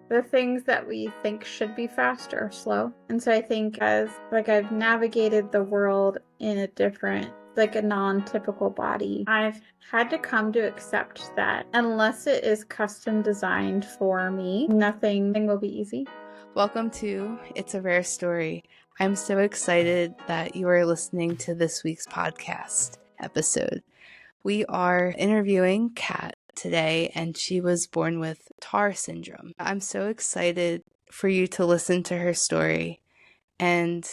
the things that we think should be fast are slow. And so I think as like I've navigated the world in a different, like a non-typical body, I've had to come to accept that unless it is custom designed for me, nothing will be easy. Welcome to It's a Rare Story. I'm so excited that you are listening to this week's podcast episode. We are interviewing Kat today, and she was born with TAR syndrome. I'm so excited for you to listen to her story, and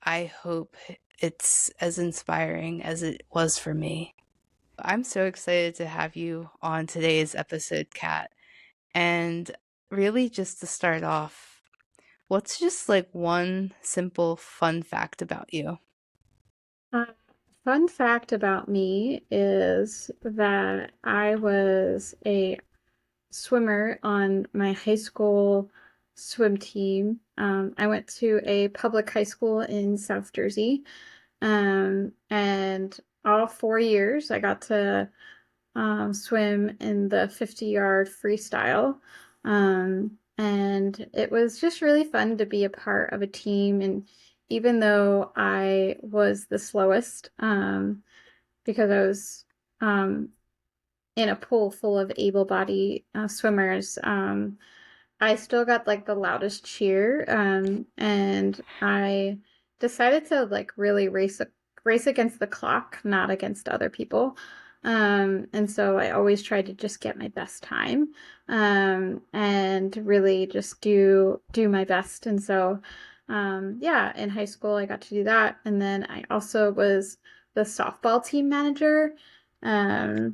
I hope it's as inspiring as it was for me. I'm so excited to have you on today's episode, Kat. And really, just to start off, what's just like one simple fun fact about you? Fun fact about me is that I was a swimmer on my high school swim team. I went to a public high school in South Jersey, and all 4 years I got to swim in the 50-yard freestyle. And it was just really fun to be a part of a team. And even though I was the slowest, because I was in a pool full of able-bodied swimmers, I still got like the loudest cheer. And I decided to like really race against the clock, not against other people. And so I always tried to just get my best time, and really just do my best. And so, yeah, in high school I got to do that. And then I also was the softball team manager, for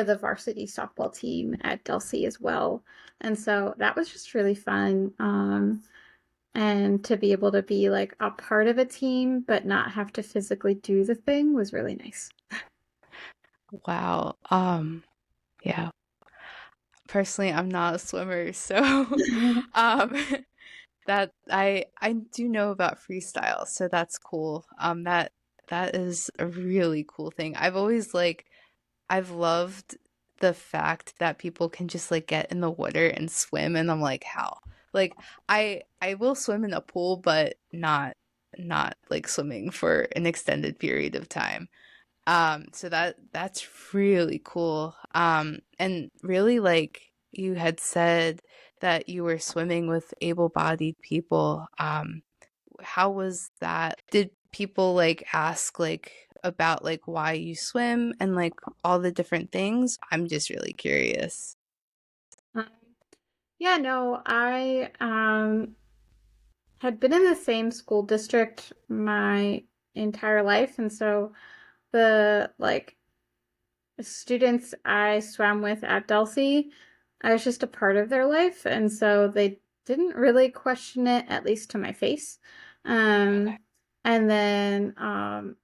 the varsity softball team at Delsey as well. And so that was just really fun. And to be able to be like a part of a team, but not have to physically do the thing was really nice. Wow. Yeah. Personally, I'm not a swimmer, so um that I do know about freestyle, so that's cool. That is a really cool thing. I've loved the fact that people can just like get in the water and swim, and I'm like, how? Like I will swim in a pool, but not like swimming for an extended period of time. So that's really cool. And really, like you had said that you were swimming with able-bodied people. How was that? Did people like ask like about like why you swim and like all the different things? I'm just really curious. Um, yeah, no, I had been in the same school district my entire life, and so the like students I swam with at Delsey, I was just a part of their life, and so they didn't really question it, at least to my face. Okay. And then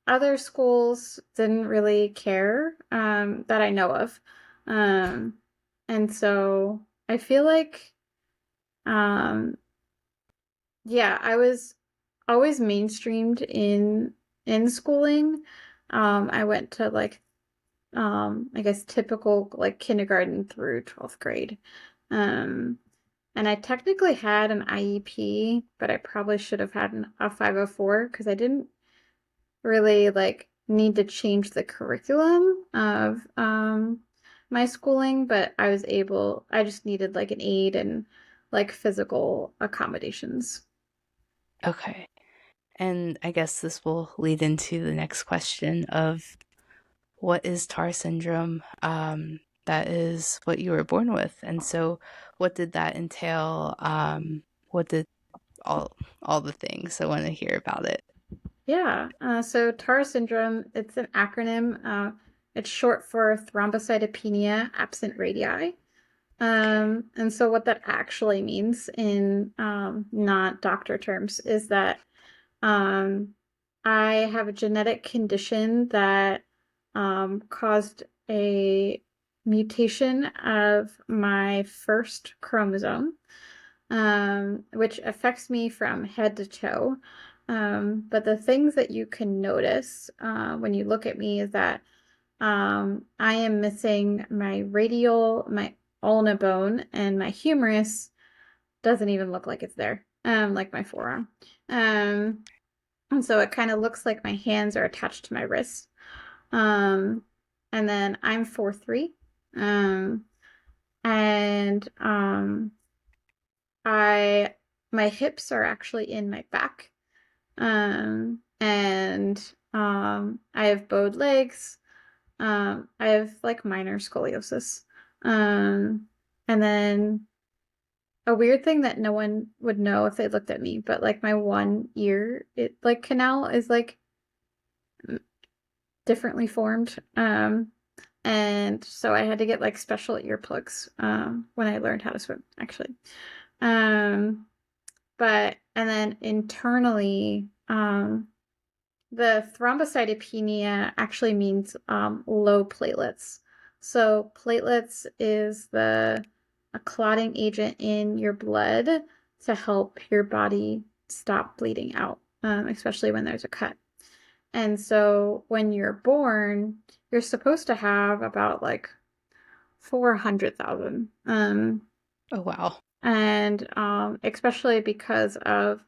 other schools didn't really care, that I know of. Um, and so I feel like, um, yeah, I was always mainstreamed in schooling. I went to like, I guess typical like kindergarten through 12th grade. Um, and I technically had an IEP, but I probably should have had a 504 because I didn't really like need to change the curriculum of my schooling, but I just needed like an aid and like physical accommodations. Okay. And I guess this will lead into the next question of what is TAR syndrome? That is what you were born with. And so what did that entail? What did all the things? I want to hear about it. Yeah, so TAR syndrome, it's an acronym. It's short for Thrombocytopenia-Absent Radius. Okay. And so what that actually means in not doctor terms is that um, I have a genetic condition that caused a mutation of my first chromosome, which affects me from head to toe. But the things that you can notice when you look at me is that I am missing my all in a bone, and my humerus doesn't even look like it's there, like my forearm. Um, and so it kind of looks like my hands are attached to my wrists. Um, and then I'm 4'3". Um, and I my hips are actually in my back. And I have bowed legs. I have like minor scoliosis. Um, and then a weird thing that no one would know if they looked at me, but like my one ear, it like canal is like differently formed. And so I had to get like special earplugs when I learned how to swim, actually. Um, but and then internally, the thrombocytopenia actually means low platelets. So platelets is the a clotting agent in your blood to help your body stop bleeding out, especially when there's a cut. And so when you're born, you're supposed to have about like 400,000. Oh, wow. And especially because of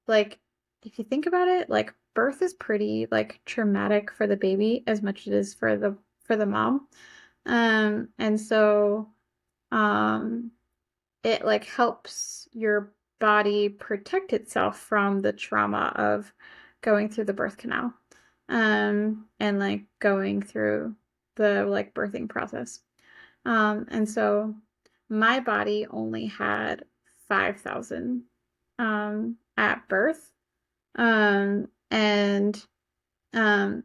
like if you think about it, like birth is pretty like traumatic for the baby as much as it is for the mom. And so um it like helps your body protect itself from the trauma of going through the birth canal. And like going through the like birthing process. And so my body only had 5,000 at birth. And um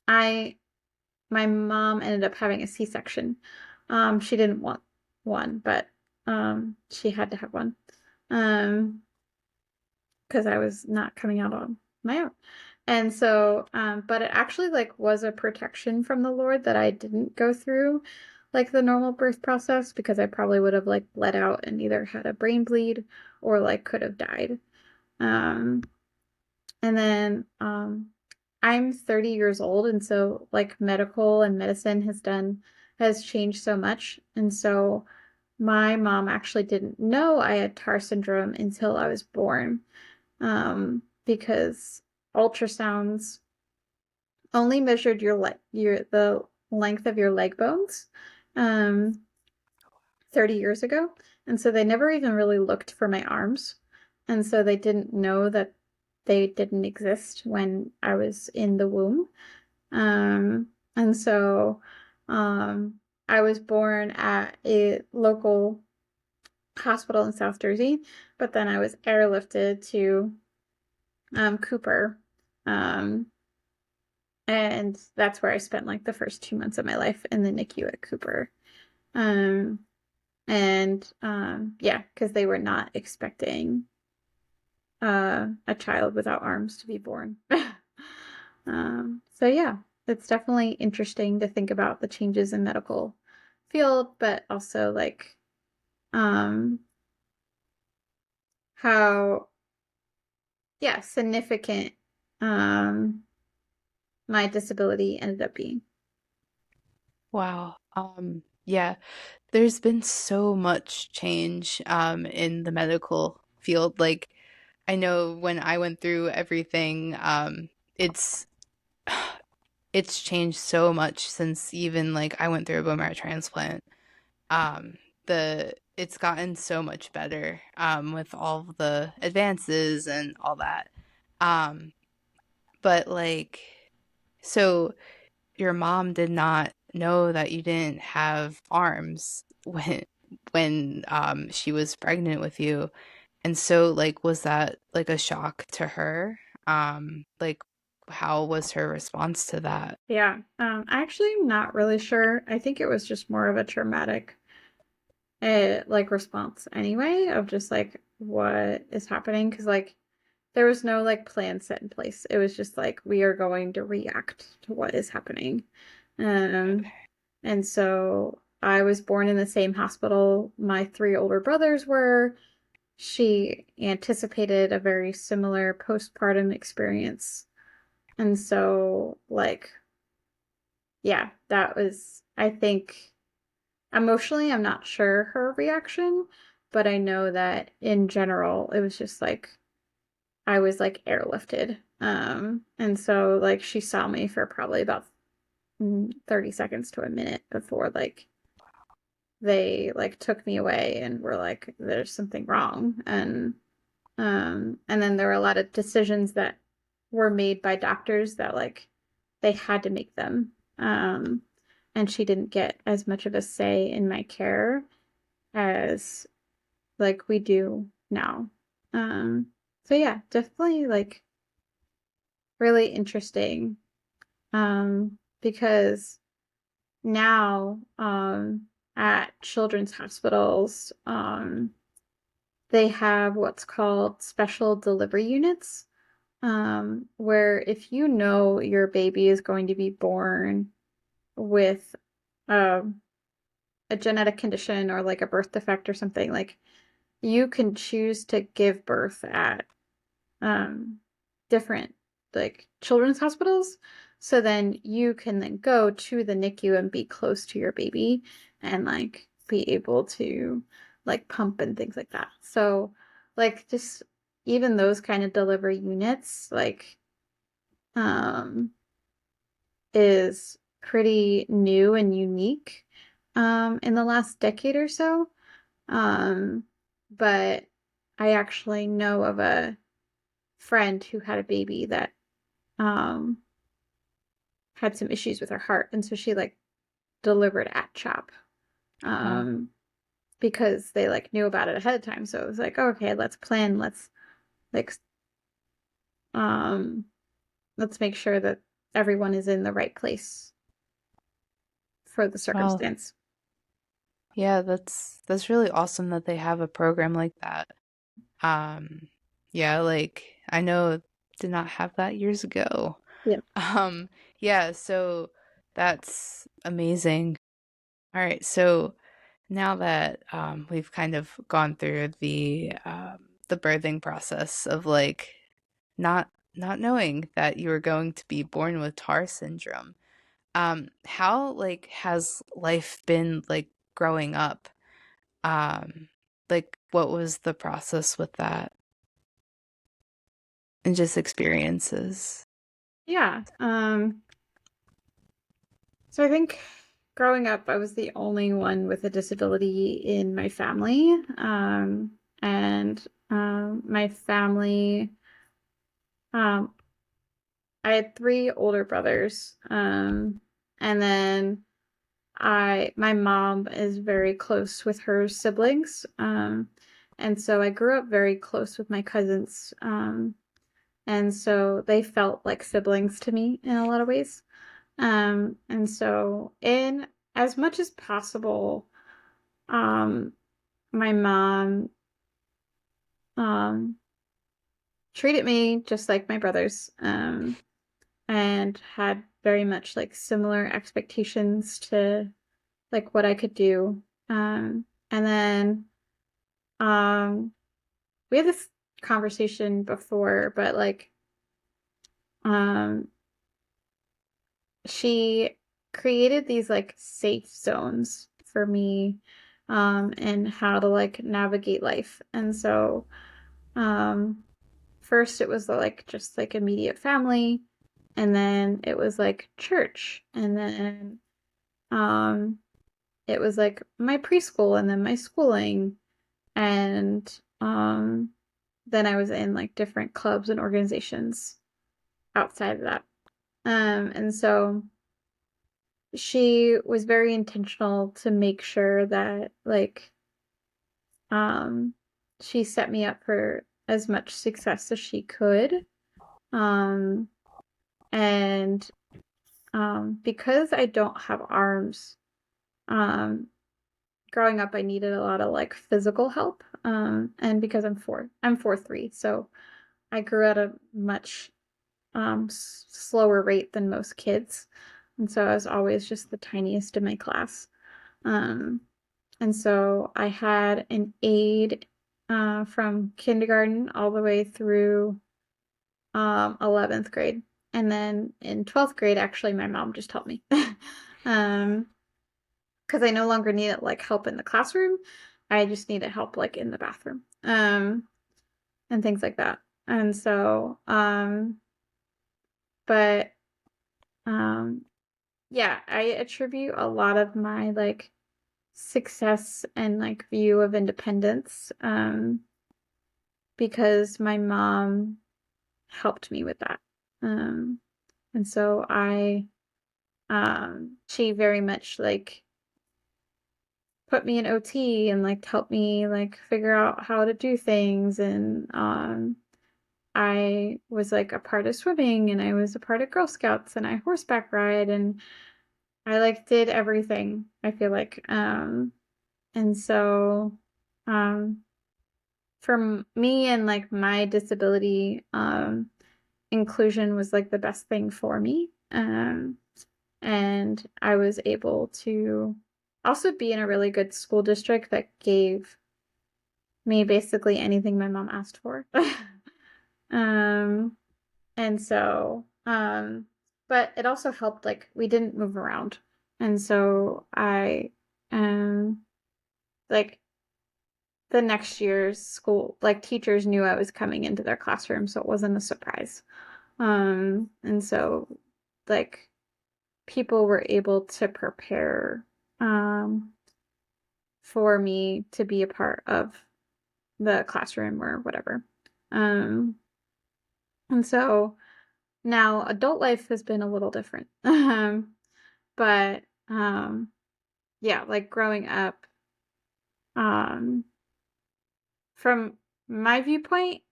I my mom ended up having a C-section. She didn't want one, but she had to have one. Um because I was not coming out on my own. And so, but it actually like was a protection from the Lord that I didn't go through like the normal birth process because I probably would have like bled out and either had a brain bleed or like could have died. Um, and then I'm 30 years old, and so like medical and medicine has changed so much. And so my mom actually didn't know I had TAR syndrome until I was born, because ultrasounds only measured your the length of your leg bones, um, 30 years ago. And so they never even really looked for my arms. And so they didn't know that they didn't exist when I was in the womb. And so I was born at a local hospital in South Jersey, but then I was airlifted to Cooper. Um, and that's where I spent like the first 2 months of my life in the NICU at Cooper. Um, and yeah, because they were not expecting a child without arms to be born. So yeah, it's definitely interesting to think about the changes in medical field, but also like um, how yeah significant um, my disability ended up being. Wow. Yeah, there's been so much change in the medical field. Like, I know when I went through everything, it's it's changed so much since even like I went through a bone marrow transplant. The it's gotten so much better with all of the advances and all that. Um, but like, so your mom did not know that you didn't have arms when she was pregnant with you. And so like was that like a shock to her? Like how was her response to that? Yeah, I actually am not really sure. I think it was just more of a traumatic like response anyway of just like what is happening because like there was no like plan set in place. It was just like we are going to react to what is happening. Um, Okay. and so I was born in the same hospital my three older brothers were. She anticipated a very similar postpartum experience. And so like yeah, that was I think emotionally, I'm not sure her reaction, but I know that in general, it was just like I was like airlifted. And so like she saw me for probably about 30 seconds to a minute before like they like took me away and were like, there's something wrong. And then there were a lot of decisions that were made by doctors that like they had to make them. And she didn't get as much of a say in my care as like we do now. Um, so yeah, definitely like really interesting. Because now at children's hospitals, they have what's called special delivery units, where if you know your baby is going to be born with um, a genetic condition or like a birth defect or something, like you can choose to give birth at um, different like children's hospitals. So then you can then go to the NICU and be close to your baby and like be able to like pump and things like that. So like just even those kind of delivery units like um is pretty new and unique in the last decade or so. Um but I actually know of a friend who had a baby that um had some issues with her heart, and so she like delivered at CHOP Wow. um because they like knew about it ahead of time. So it was like, oh, okay, let's plan, like um let's make sure that everyone is in the right place for the Wow. circumstance. Yeah, that's really awesome that they have a program like that. Um, yeah, like I know did not have that years ago. Yeah. Um, yeah, so that's amazing. All right, so now that we've kind of gone through the birthing process of like not knowing that you were going to be born with TAR syndrome, how like has life been like growing up? Like what was the process with that and just experiences? Yeah. So I think growing up, I was the only one with a disability in my family. And my family, um, I had three older brothers. And then my mom is very close with her siblings. And so I grew up very close with my cousins. And so they felt like siblings to me in a lot of ways. And so in as much as possible, um, my mom um treated me just like my brothers, and had very much like similar expectations to like what I could do. And then um we had this conversation before, but like um she created these like safe zones for me and how to like navigate life. And so um first it was like just like immediate family, and then it was like church, and then um it was like my preschool and then my schooling, and then I was in like different clubs and organizations outside of that. And so she was very intentional to make sure that like um she set me up for as much success as she could. Um and because I don't have arms, um growing up I needed a lot of like physical help. And because I'm 4'3", so I grew at a much slower rate than most kids. And so I was always just the tiniest in my class. Um, and so I had an aide from kindergarten all the way through 11th grade. And then in 12th grade, actually, my mom just helped me. um, because I no longer needed like help in the classroom. I just needed help like in the bathroom. And things like that. And so, but um yeah, I attribute a lot of my like success and like view of independence because my mom helped me with that. Um and so I she very much like put me in OT and like helped me like figure out how to do things and I was like a part of swimming and I was a part of Girl Scouts and I horseback ride and I like did everything, I feel like. And so um for me and like my disability, inclusion was like the best thing for me. And I was able to also be in a really good school district that gave me basically anything my mom asked for. Um, and so, but it also helped, like, we didn't move around. And so like, the next year's school, like, teachers knew I was coming into their classroom, so it wasn't a surprise. And so, like, people were able to prepare, for me to be a part of the classroom or whatever. Um, and so now adult life has been a little different. But yeah, like growing up, um, from my viewpoint,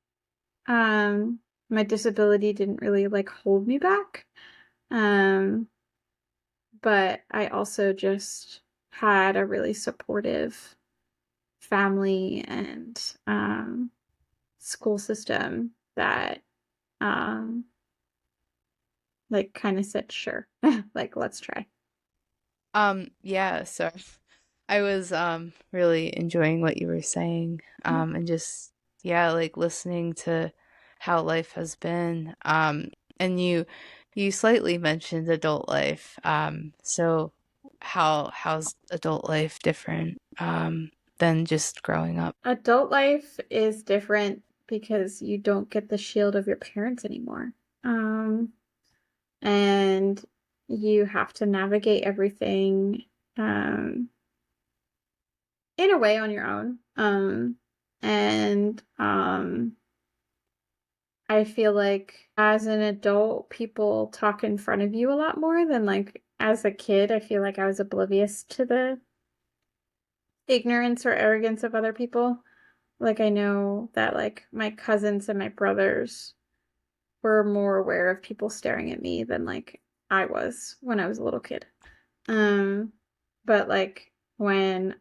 my disability didn't really like hold me back. Um, but I also just had a really supportive family and school system that um like kind of said sure like let's try. Yeah, so I was really enjoying what you were saying, and just yeah, like listening to how life has been. And you slightly mentioned adult life. So how's adult life different than just growing up? Adult life is different because you don't get the shield of your parents anymore. Um, and you have to navigate everything um in a way on your own. And I feel like as an adult, people talk in front of you a lot more than like as a kid. I feel like I was oblivious to the ignorance or arrogance of other people. Like I know that like my cousins and my brothers were more aware of people staring at me than like I was when I was a little kid. Um, but like when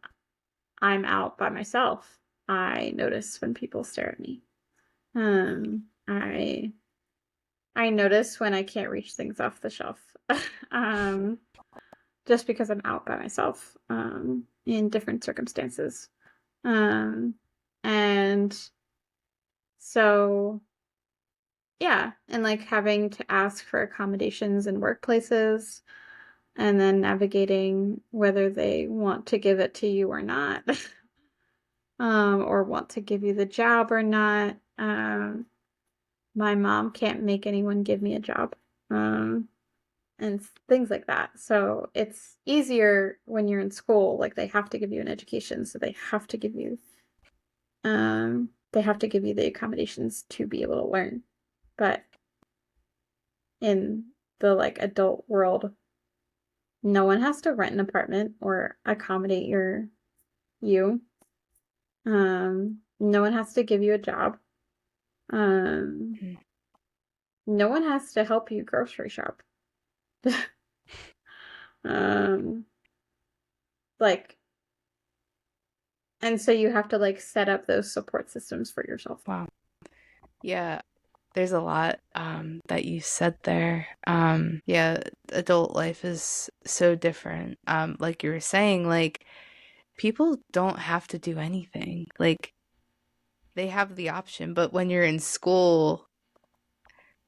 I'm out by myself, I notice when people stare at me. I notice when I can't reach things off the shelf. um, just because I'm out by myself in different circumstances. Um, and so yeah, and like having to ask for accommodations in workplaces and then navigating whether they want to give it to you or not, or want to give you the job or not. My mom can't make anyone give me a job, and things like that. So it's easier when you're in school, like they have to give you an education, so they have to give you the accommodations to be able to learn. But in the like adult world, no one has to rent an apartment or accommodate you. No one has to give you a job. Um, Mm. no one has to help you grocery shop. Um, like, and so you have to like set up those support systems for yourself. Wow. Yeah, there's a lot that you said there. Yeah, adult life is so different. Like you were saying, like people don't have to do anything. Like they have the option, but when you're in school,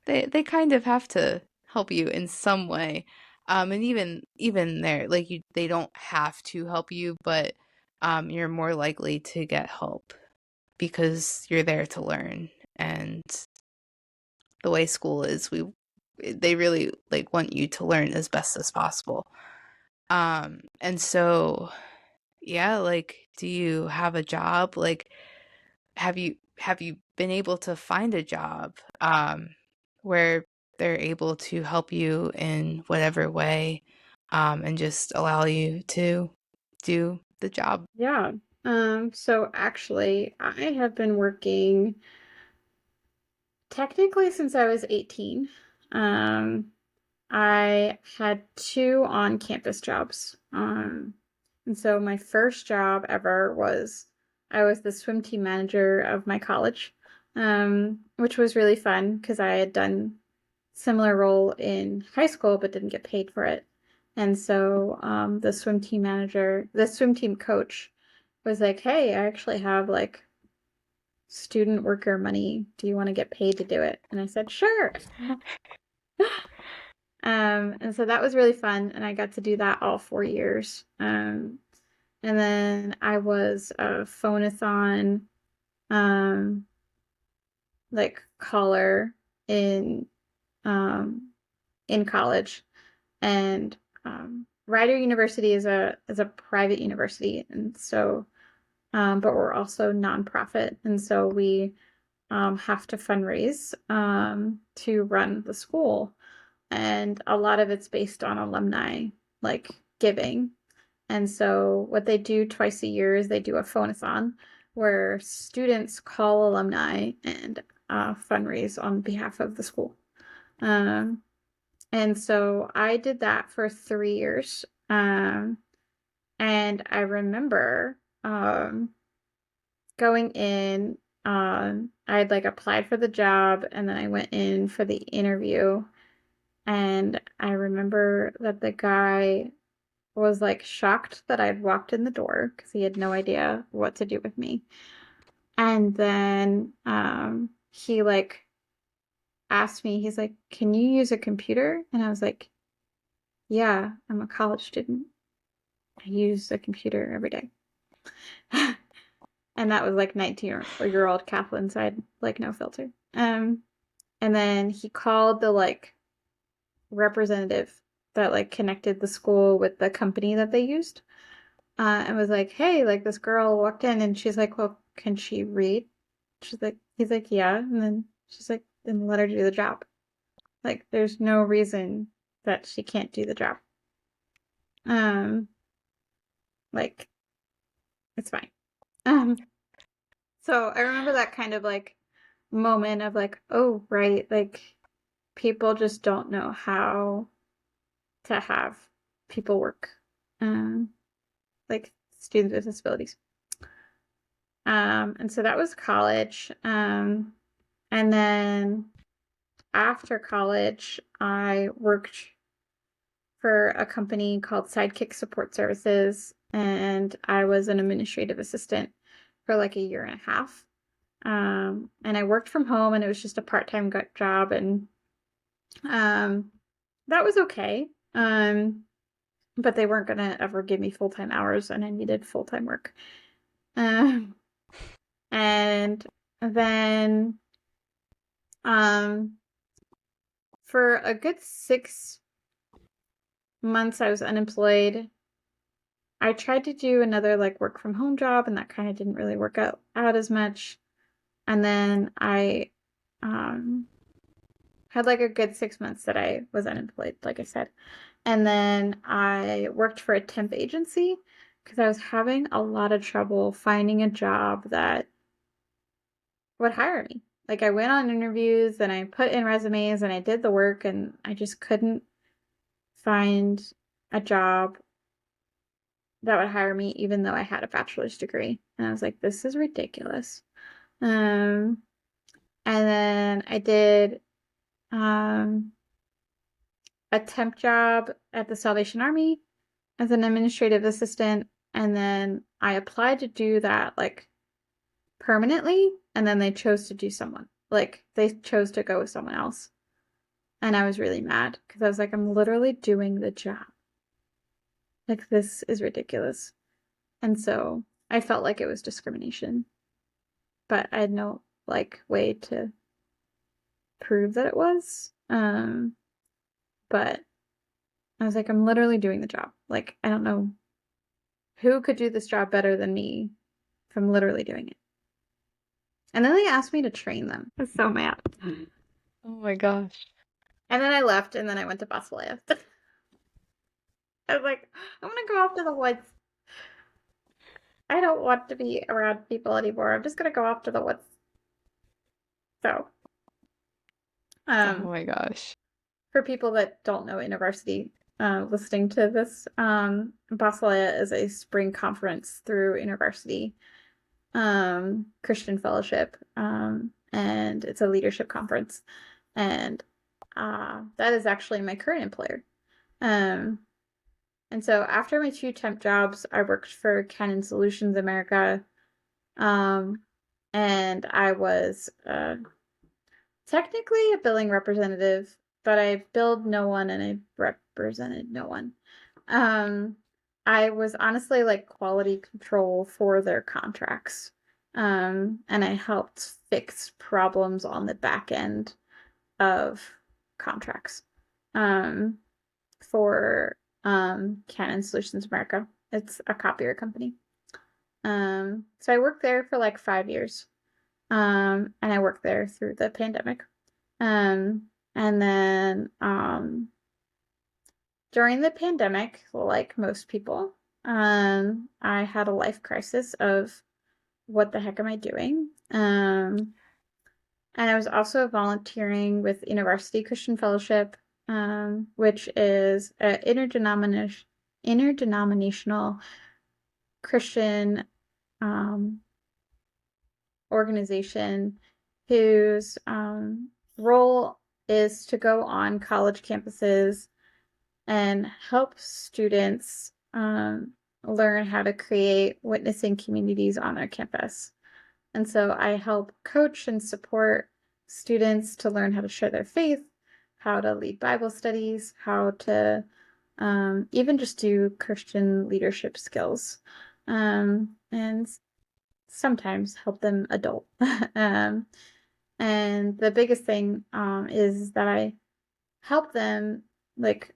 they kind of have to help you in some way. And even there, like they don't have to help you, but you're more likely to get help because you're there to learn. And the way school is, they really like want you to learn as best as possible. And so yeah, like, do you have a job? Like, have you been able to find a job where they're able to help you in whatever way, and just allow you to do the job? Yeah. So actually, I have been working technically since I was 18. Um, I had two on-campus jobs. And so my first job ever was I was the swim team manager of my college, which was really fun because I had done similar role in high school but didn't get paid for it. And so the swim team coach was like, "Hey, I actually have like student worker money. Do you want to get paid to do it?" And I said, "Sure." And so that was really fun, and I got to do that all 4 years. And then I was a phone-a-thon, um, like caller in um, in college, and Rider University is a private university, and so but we're also nonprofit, and so we have to fundraise to run the school. And a lot of it's based on alumni like giving. And so what they do twice a year is they do a phone-a-thon where students call alumni and fundraise on behalf of the school. Um, and so I did that for 3 years. And I remember going in, I'd like applied for the job and then I went in for the interview. And I remember that the guy was like shocked that I'd walked in the door because he had no idea what to do with me. And then he like asked me, he's like, "Can you use a computer?" And I was like, "Yeah, I'm a college student. I use a computer every day." And that was like 19-year-old Kathleen, so I had like no filter. And then he called the like representative that like connected the school with the company that they used, and was like, "Hey, like this girl walked in and she's like, well, can she read?" She's like, he's like, "Yeah." And then she's like, "Then let her do the job. Like, there's no reason that she can't do the job. Um, like, it's fine." Um, so I remember that kind of like moment of like, oh, right, like people just don't know how to have people work. Um, like students with disabilities. And so that was college. And then after college, I worked for a company called Sidekick Support Services, and I was an administrative assistant for like a year and a half. And I worked from home, and it was just a part-time job, and um, that was okay. But they weren't gonna ever give me full-time hours, and I needed full-time work. Um, and then um, for a good 6 months, I was unemployed. I tried to do another like work from home job, and that kind of didn't really work out as much. And then I um, had like a good 6 months that I was unemployed, like I said. And then I worked for a temp agency because I was having a lot of trouble finding a job that would hire me. Like I went on interviews and I put in resumes and I did the work and I just couldn't find a job that would hire me even though I had a bachelor's degree. And I was like, this is ridiculous. Um, and then I did um, a temp job at the Salvation Army as an administrative assistant. And then I applied to do that like permanently. And then they chose to do someone, like they chose to go with someone else. And I was really mad because I was like, I'm literally doing the job. Like, this is ridiculous. And so I felt like it was discrimination, but I had no like way to prove that it was. But I was like, I'm literally doing the job. Like, I don't know who could do this job better than me if I'm literally doing it. And then they asked me to train them. I was so mad. Oh my gosh. And then I left and then I went to Basileia. I was like, I'm gonna go off to the woods. I don't want to be around people anymore. I'm just gonna go off to the woods. So, Oh um, my gosh. for people that don't know InterVarsity, listening to this, Basileia is a spring conference through InterVarsity Christian Fellowship, and it's a leadership conference, and that is actually my current employer. Um, and so after my 2 temp jobs, I worked for Canon Solutions America, um, and I was technically a billing representative, but I billed no one and I represented no one. Um, I was honestly like quality control for their contracts. And I helped fix problems on the back end of contracts. Um, for Canon Solutions America. It's a copier company. So I worked there for like 5 years. And I worked there through the pandemic. And then during the pandemic, like most people, I had a life crisis of what the heck am I doing? And I was also volunteering with InterVarsity Christian Fellowship, which is an interdenominational Christian um, organization whose role is to go on college campuses and help students learn how to create witnessing communities on their campus. And so I help coach and support students to learn how to share their faith, how to lead Bible studies, how to even just do Christian leadership skills, and sometimes help them adult. um, and the biggest thing is that I help them like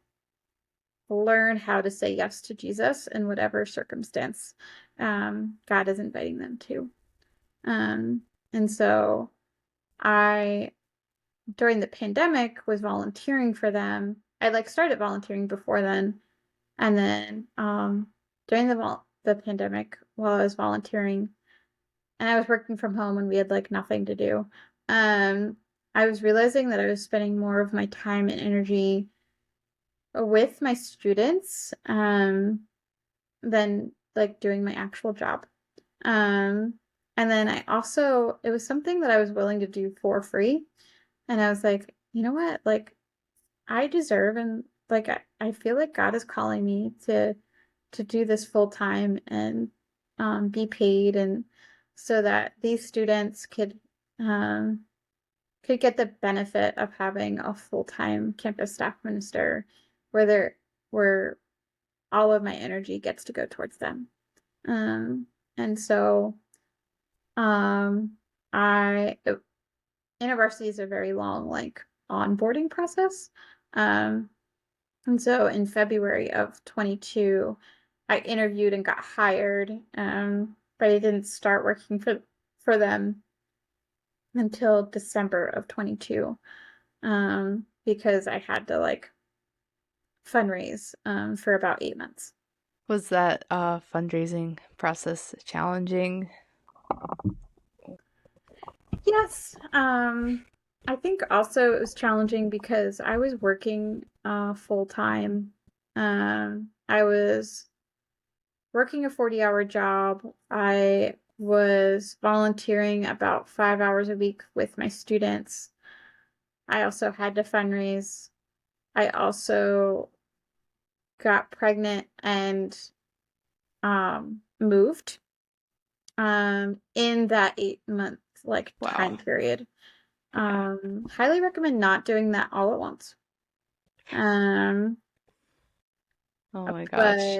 learn how to say yes to Jesus in whatever circumstance God is inviting them to. Um, and so I, during the pandemic, was volunteering for them. I like started volunteering before then, and then during the pandemic, while I was volunteering, and I was working from home, and we had like nothing to do. Um, I was realizing that I was spending more of my time and energy with my students than like doing my actual job. Um, and then I also, it was something that I was willing to do for free. And I was like, you know what? Like, I deserve and like I feel like God is calling me to do this full time and be paid and so that these students could get the benefit of having a full-time campus staff minister where where all of my energy gets to go towards them. And so um I university is a very long like onboarding process. Um and so in February of 22 I interviewed and got hired, but I didn't start working for them until December of 22, because I had to like fundraise for about 8 months. Was that fundraising process challenging? Yes, I think also it was challenging because I was working full time. I was working a 40-hour job. I was volunteering about 5 hours a week with my students. I also had to fundraise. I also got pregnant and moved in that 8 month like time Wow. period. Okay. Highly recommend not doing that all at once. Um, Oh my gosh.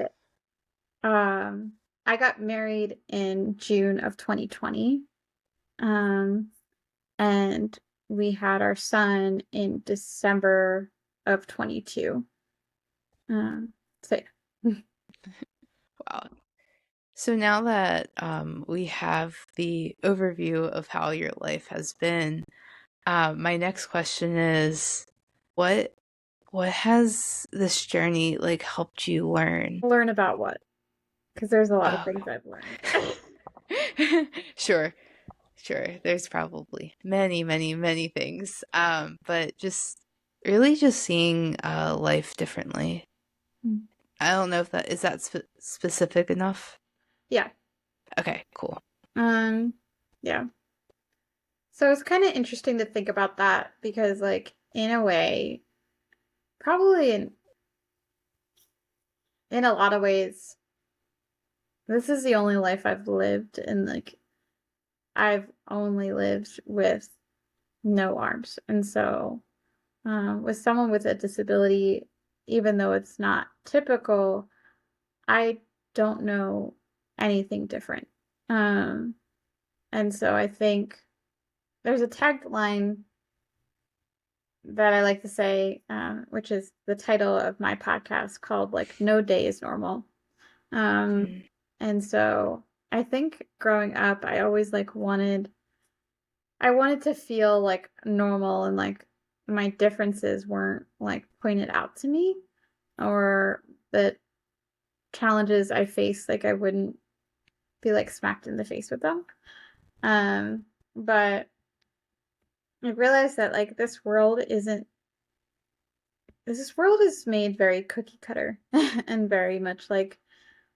but um, I got married in June of 2020. Um, and we had our son in December of 22. So yeah. Wow. So now that we have the overview of how your life has been, my next question is, what what has this journey like helped you learn? Learn about what? Because there's a lot of Oh, things I've learned. sure, sure. There's probably many, many, many things. But just really just seeing life differently. I don't know if that is that specific enough. Yeah. Okay, cool. Um, yeah. So it's kind of interesting to think about that because, like, in a way, probably in a lot of ways, this is the only life I've lived, and like I've only lived with no arms. And so, with someone with a disability, even though it's not typical, I don't know anything different. Um, and so I think there's a tagline that I like to say, which is the title of my podcast called like "No Day is Normal." Um, Mm, and so I think growing up, I wanted to feel like normal and like my differences weren't like pointed out to me or the challenges I faced, like I wouldn't be like smacked in the face with them. But I realized that like this world is made very cookie cutter and very much like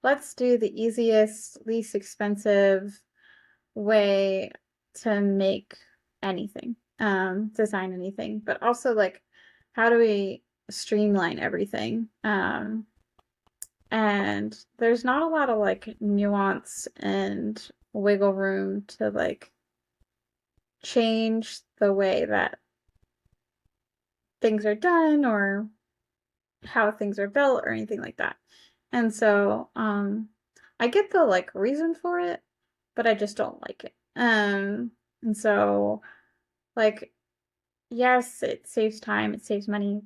let's do the easiest, least expensive way to make anything, design anything, but also like how do we streamline everything? And there's not a lot of like nuance and wiggle room to like change the way that things are done or how things are built or anything like that. And so I get the like reason for it, but I just don't like it. And so like yes, it saves time, it saves money,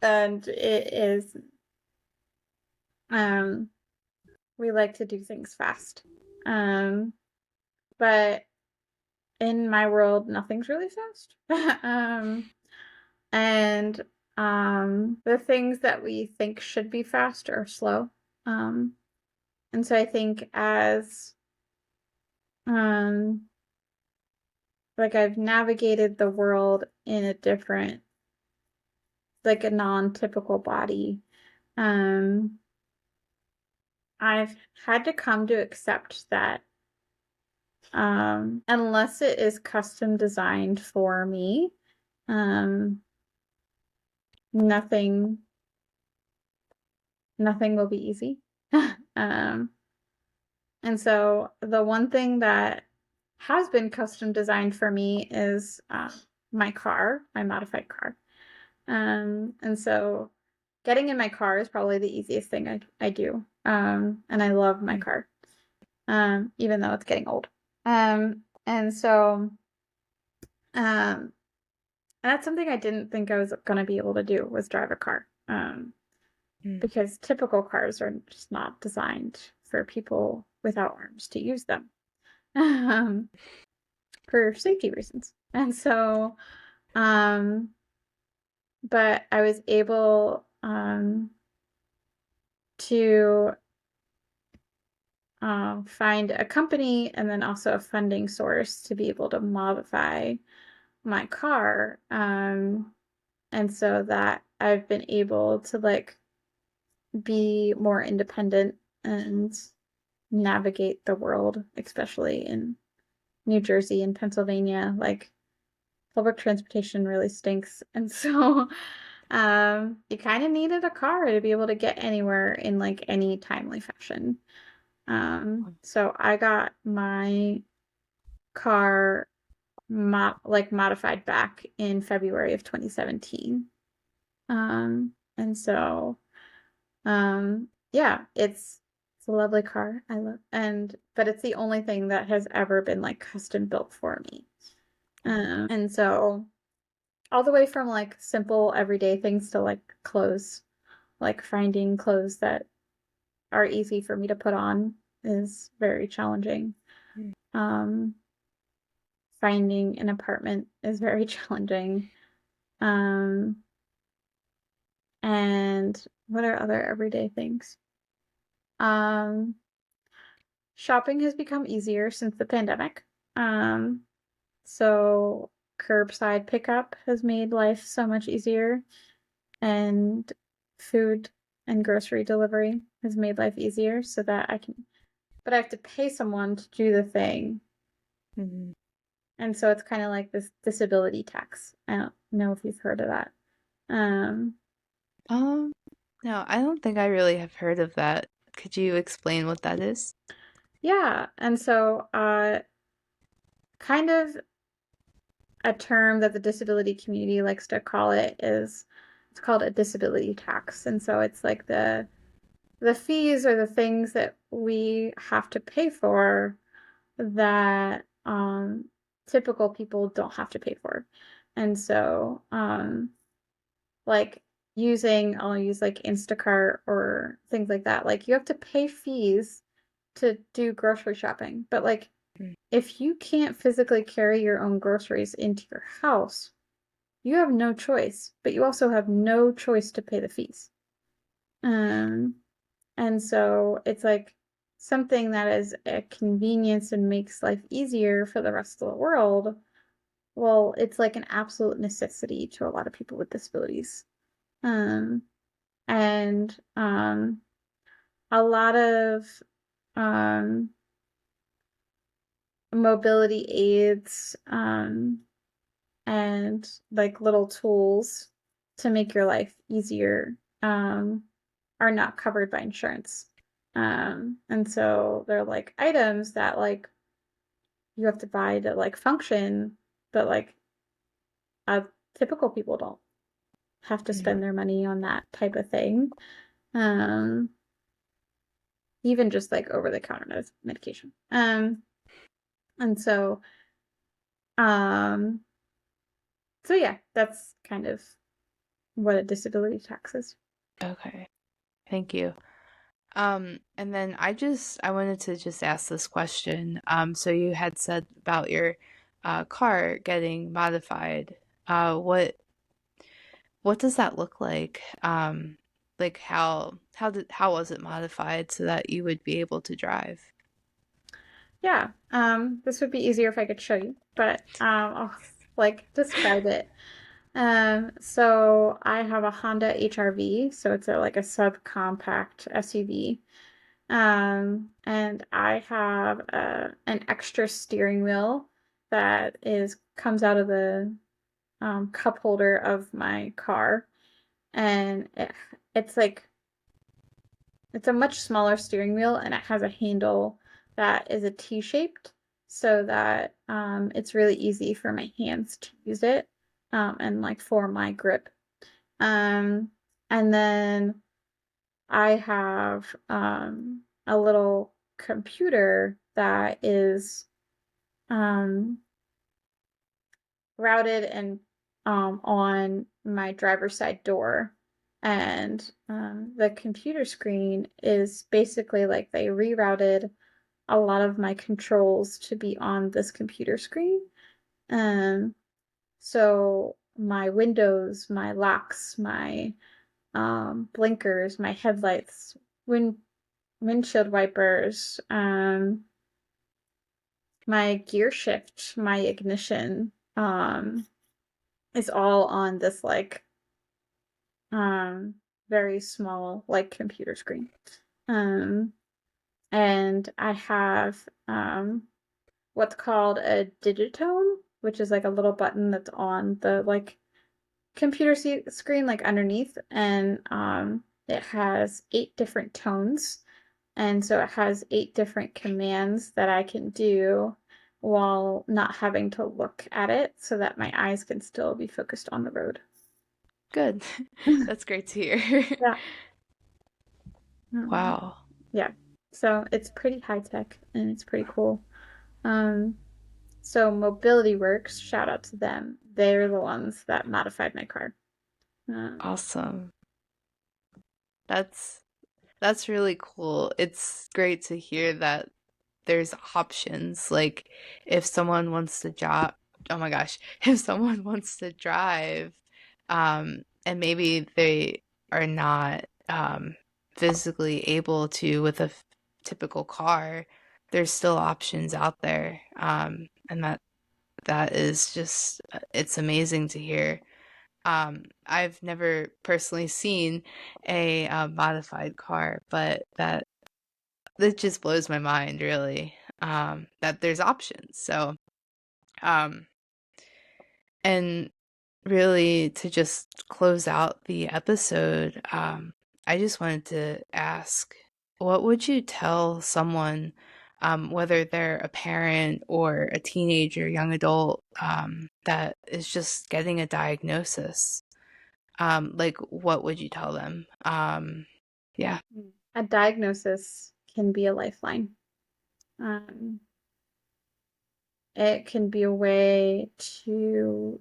and it is um we like to do things fast. Um but in my world nothing's really fast. um and the things that we think should be fast are slow. Um and so I think as um like I've navigated the world in a different like a non-typical body, um I've had to come to accept that unless it is custom designed for me, um, nothing nothing will be easy. um, and so the one thing that has been custom designed for me is my car, my modified car. And so getting in my car is probably the easiest thing I do. And I love my mm, car, even though it's getting old. And so Um, and that's something I didn't think I was gonna be able to do was drive a car. mm. Because typical cars are just not designed for people without arms to use them. Um, for safety reasons. And so, um, but I was able to find a company and then also a funding source to be able to modify my car. And so that I've been able to like be more independent and navigate the world, especially in New Jersey and Pennsylvania. Like public transportation really stinks. And so you kind of needed a car to be able to get anywhere in like any timely fashion. So I got my car modified back in February of 2017. And so yeah, it's a lovely car. I love and but it's the only thing that has ever been like custom built for me. And so all the way from like simple everyday things to like clothes, like finding clothes that are easy for me to put on is very challenging. Mm. Um, Finding an apartment is very challenging. Um, and what are other everyday things? Um, Shopping has become easier since the pandemic. Um, so curbside pickup has made life so much easier, and food and grocery delivery has made life easier so that but I have to pay someone to do the thing. Mhm. And so it's kind of like this disability tax. I don't know if you've heard of that. Um, Um, no, I don't think I really have heard of that. Could you explain what that is? yeah, and so kind of a term that the disability community likes to call it is it's called a disability tax. And so it's like the fees or the things that we have to pay for that typical people don't have to pay for. And so like I'll use like Instacart or things like that. Like you have to pay fees to do grocery shopping. But like Mm. if you can't physically carry your own groceries into your house, you have no choice, but you also have no choice to pay the fees. Um, and so it's like something that is a convenience and makes life easier for the rest of the world. Well, it's like an absolute necessity to a lot of people with disabilities. Um, and a lot of um, mobility aids and like little tools to make your life easier are not covered by insurance. And so they're like items that like you have to buy to like function, but like uh, typical people don't have to Mm. spend their money on that type of thing. Um, Even just like over the counter medication. And um, so yeah, that's kind of what a disability tax is. Okay, thank you. And then I wanted to just ask this question. So you had said about your car getting modified. What does that look like? Like how was it modified so that you would be able to drive? Yeah, this would be easier if I could show you, but I'll like describe it. So I have a Honda HR-V, so it's like a subcompact SUV. And I have an extra steering wheel that is comes out of the cup holder of my car, and it's like it's a much smaller steering wheel, and it has a handle that is a T-shaped, so that it's really easy for my hands to use it, and like for my grip. Um, and then I have a little computer that is um, routed and on my driver's side door. And the computer screen is basically like they rerouted a lot of my controls to be on this computer screen. Um, so my windows, my locks, my blinkers, my headlights, windshield wipers, my gear shift, my ignition, is all on this like um very small like computer screen. Um and I have what's called a digitone, which is like a little button that's on the like computer screen like underneath, and it has 8 different tones, and so it has 8 different commands that I can do, while not having to look at it so that my eyes can still be focused on the road. Good. That's great to hear. Yeah. Um, Wow. yeah. So it's pretty high tech and it's pretty cool. Um, so Mobility Works, shout out to them. They're the ones that modified my car. Um, Awesome. That's that's really cool. It's great to hear that there's options. Like if someone wants to job, oh my gosh, if someone wants to drive, and maybe they are not physically able to with a typical car, there's still options out there. And that is just it's amazing to hear. I've never personally seen a modified car, but that just blows my mind, really, that there's options. So, um, and really to just close out the episode, I just wanted to ask, what would you tell someone, whether they're a parent or a teenager, young adult, that is just getting a diagnosis? Like, what would you tell them? Yeah, a diagnosis can be a lifeline. Um, it can be a way to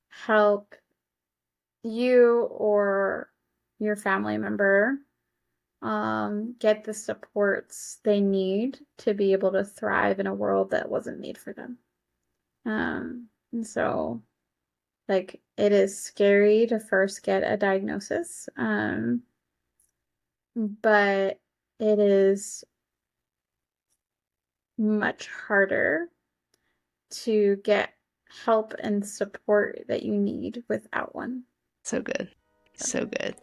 help you or your family member get the supports they need to be able to thrive in a world that wasn't made for them. And so, like, it is scary to first get a diagnosis, but it is much harder to get help and support that you need without one. so good. So, So good.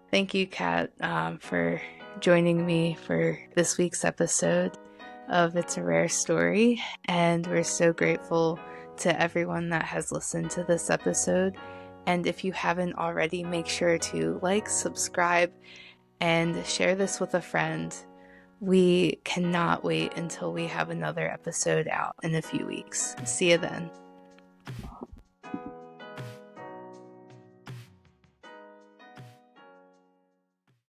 Thank you, Kat, for joining me for this week's episode of It's a Rare Story. And we're so grateful to everyone that has listened to this episode. And if you haven't already, make sure to like, subscribe, and share this with a friend. We cannot wait until we have another episode out in a few weeks. See you then.